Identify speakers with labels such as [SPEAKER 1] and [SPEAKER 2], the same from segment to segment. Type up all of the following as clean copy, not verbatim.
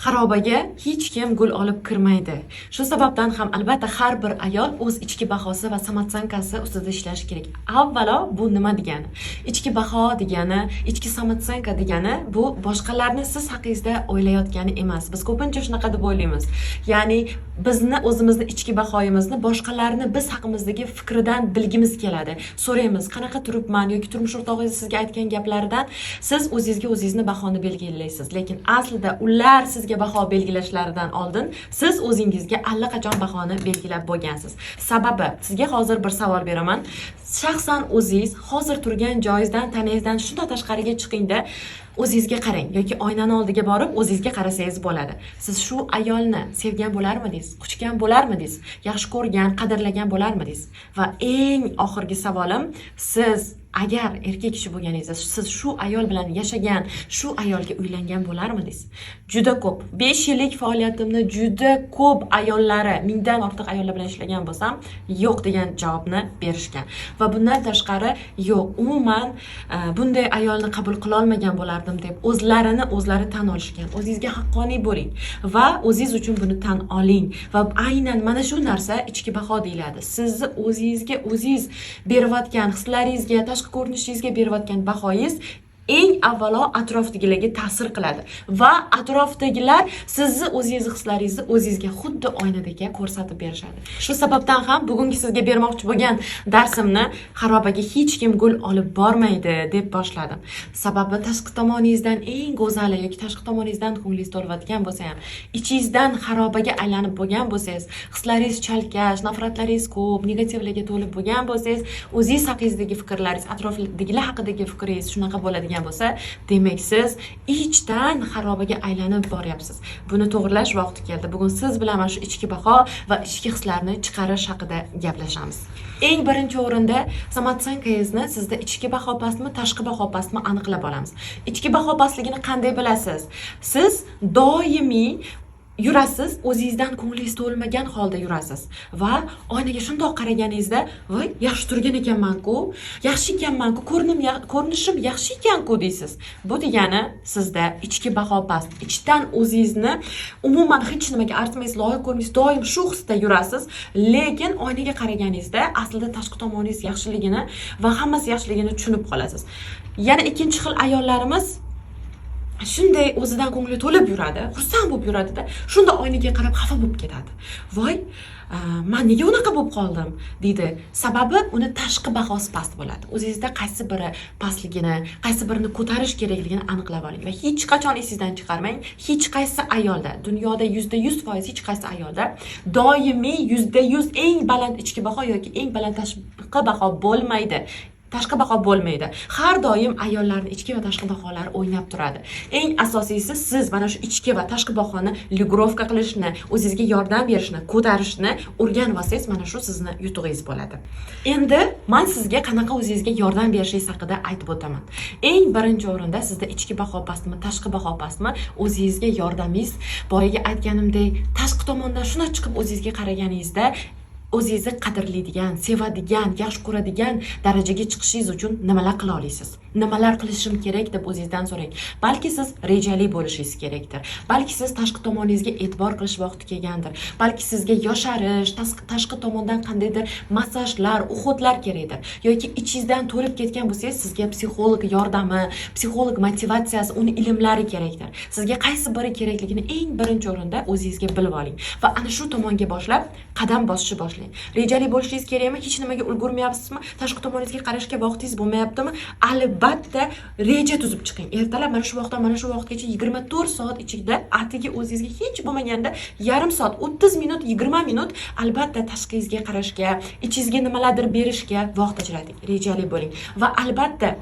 [SPEAKER 1] Xarobaga hech kim gul olib kirmaydi. Shu sababdan ham albatta har bir ayol o'z ichki bahosi va samotsankasi ustida ishlashi kerak. Avvalo bu nima degani? Ichki baho degani, ichki samotsanka degani bu boshqalarni siz haqingizda o'ylayotgani emas. Biz ko'pincha shunaqa deb o'ylaymiz. Ya'ni bizni o'zimizni ichki bahoyimizni boshqalarni biz haqimizdagi fikridan bilgimiz keladi. So'raymiz, qanaqa turibman yoki turmush o'rtog'ingiz sizga aytgan gaplaridan siz o'zingizga o'zingizni bahoni belgilaysiz. Lekin aslida ular sizga baho belgilashlaridan oldin siz o'zingizga allaqachon bahoni belgilab bo'lgansiz. Sababi, sizga hozir bir savol beraman. Shaxsan o'zingiz hozir turgan joyingizdan, tanangizdan shunday tashqariga chiqingda o'zingizga qarang yoki oynani oldiga borib o'zingizga qarasangiz bo'ladi. Siz shu ayolni sevgan bo'larmidingiz? Quchgan bo'larmidingiz? Yaxshi ko'rgan, qadrlagan bo'larmidingiz? Va eng oxirgi savolim, siz agar erkak kishi bo'lganingizda siz shu ayol bilan yashagan, shu ayolga uylangan bo'larmidingiz? Juda ko'p. 5 yillik faoliyatimni juda ko'p ayollari, mingdan ortiq ayollar bilan ishlagan bo'lsam, yo'q degan javobni berishgan. Va bundan tashqari yo'q, umuman bunday ayolni qabul qila olmagan bo'lardim deb o'zlari tan olishgan. O'zingizga haqqoniy bo'ling va o'zingiz uchun buni tan oling va aynan mana shu narsa ichki baho deyiladi. Sizni o'zingizga o'zingiz berayotgan hislaringizga, tashqi ko'rinishingizga berayotgan bahoyingiz eng avvalo atrofdagilarga ta'sir qiladi va atrofdagilar sizni o'zingiz hislaringizni o'zingizga xuddi oynadagi ko'rsatib berishadi. Shu sababdan ham bugungi sizga bermoqchi bo'lgan darsimni xarobaga hech kim gul olib bormaydi deb boshladim. Sababi tashqi tomoningizdan eng go'zali yoki tashqi tomoningizdan ko'nglingiz to'lib bo'lsa ham, ichingizdan xarobaga aylanib bo'lgan bo'lsangiz, hislaringiz chalkash, nafratlaringiz ko'p, negativlarga to'lib bo'lgan bo'lsangiz, o'zingiz haqingizdagi fikrlaringiz, atrofdagilar haqidagi fikringiz shunaqa bo'ladi bo'lsa, demak siz ichdan xarobaga aylanib boryapsiz. Buni to'g'rilash vaqti keldi. Bugun siz bilan mana shu ichki baho va ichki hislarni chiqarish haqida gaplashamiz. Eng birinchi o'rinda samotsankangizni sizda ichki baho pastmi, tashqi baho pastmi aniqlab olamiz. Ichki baho pastligini qanday bilasiz? Siz doimiy yurasiz, o'zingizdan ko'nglingiz to'lmagan holda yurasiz va oynaga shundoq qaraganingizda, "Voy, yaxshi turgan ekanman-ku, yaxshi ekanman-ku, ko'rinishim yaxshi ekan-ku" deysiz. Bu degani sizda ichki baho past. Ichdan o'zingizni umuman hech nimaga arzimaysiz, loyiq ko'rinmaysiz, doim shu hisda yurasiz, lekin oynaga qaraganingizda aslida tashqi tomoningiz yaxshiligini va hammasi yaxshiligini tushunib qolasiz. Yana ikkinchi xil ayollarimiz shunday o'zidan ko'ngli to'lib yuradi, xursand bo'lib yuradida, shunda oynaga qarab xafa bo'lib ketadi. "Voy, men nega unaqa bo'lib qoldim?" deydi. Sababi uni tashqi bahosi past bo'ladi. O'zingizda qaysi biri pastligini, qaysi birini ko'tarish kerakligini aniqlab oling va hech qachon esingizdan chiqarmang. Hech qaysi ayolda, dunyoda 100% hech qaysi ayolda doimiy 100% eng baland ichki baho yoki eng baland tashqi baho bo'lmaydi. Tashqi baho bo'lmaydi. Har doim ayollarning ichki va tashqi baholari o'ynab turadi. Eng asosiysi siz mana shu ichki va tashqi bahoni ligrovka qilishni, o'zingizga yordam berishni, ko'tarishni o'rganib olsangiz, mana shu sizni yutug'ingiz bo'ladi. Endi men sizga qanaqa o'zingizga yordam berishingiz haqida aytib o'taman. Eng birinchi o'rinda sizda ichki baho pastmi, tashqi baho pastmi, o'zingizga yordamingiz, boyaga aytganimdek, tashqi tomondan shuna chiqib o'zingizga qaraganingizda o'zingizni qadrlaydigan, sevadigan, yaxshi ko'radigan darajaga chiqishingiz uchun nimalar qila olasiz? Nimalar qilishim kerak deb o'zingizdan so'rang. Balki siz rejali bo'lishingiz kerakdir. Balki siz tashqi tomoningizga e'tibor qilish vaqti kelgandir. Balki sizga yosharish, tashqi tomondan qandaydir massajlar, uxotlar kerakdir. Yoki ichingizdan to'lib ketgan bo'lsangiz, sizga psixolog yordami, psixolog motivatsiyasi, uni ilmlari kerakdir. Sizga qaysi biri kerakligini eng birinchi o'rinda o'zingizga bilib oling va ana shu tomonga boshlab qadam bosishni boshlang. Rejali bo'lishingiz kerakmi? Hech nimaga ulgurmayapsizmi? Tashqi tomoningizga qarashga vaqtingiz bo'lmayaptimi? Albatta reja tuzib chiqing. Ertalab mana shu vaqtdan mana shu vaqtgacha 24 soat ichida atigi o'zingizga hech bo'lmaganda yarim soat, 30 minut, 20 minut albatta tashqingizga qarashga, ichingizga nimalardir berishga vaqt ajrating. Rejali bo'ling va albatta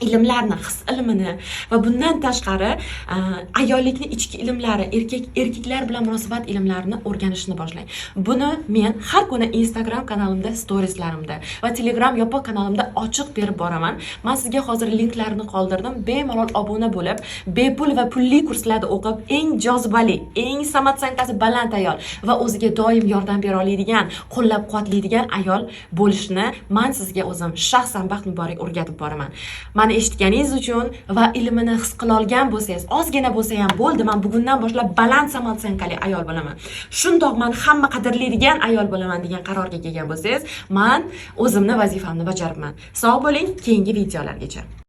[SPEAKER 1] ilmlarni, his ilmini va bundan tashqari ayollikning ichki ilmlari, erkaklar bilan munosabat ilmlarini o'rganishni boshlang. Buni men har kuni Instagram kanalimda, storieslarimda va Telegram yopiq kanalimda ochiq berib boraman. Men sizga hozir linklarni qoldirdim. Bemalol obuna bo'lib, bepul va pulli kurslarda o'qib, eng jozibali, eng samotsankasi baland ayol va o'ziga doim yordam bera oladigan, qo'llab-quvvatlaydigan ayol bo'lishni men sizga o'zim shaxsan Baxt Muborak o'rgatib boraman. mani eshitganingiz uchun va ilmini his qila olgan bo'lsangiz, ozgina bo'lsa ham bo'ldi, men bugundan boshlab baland samotsankali ayol bo'laman. Shundoq men hamma qadrlaydigan ayol bo'laman degan qarorga kelgan bo'lsangiz, men o'zimni vazifamni bajaribman. Sog' bo'ling, keyingi videolargacha.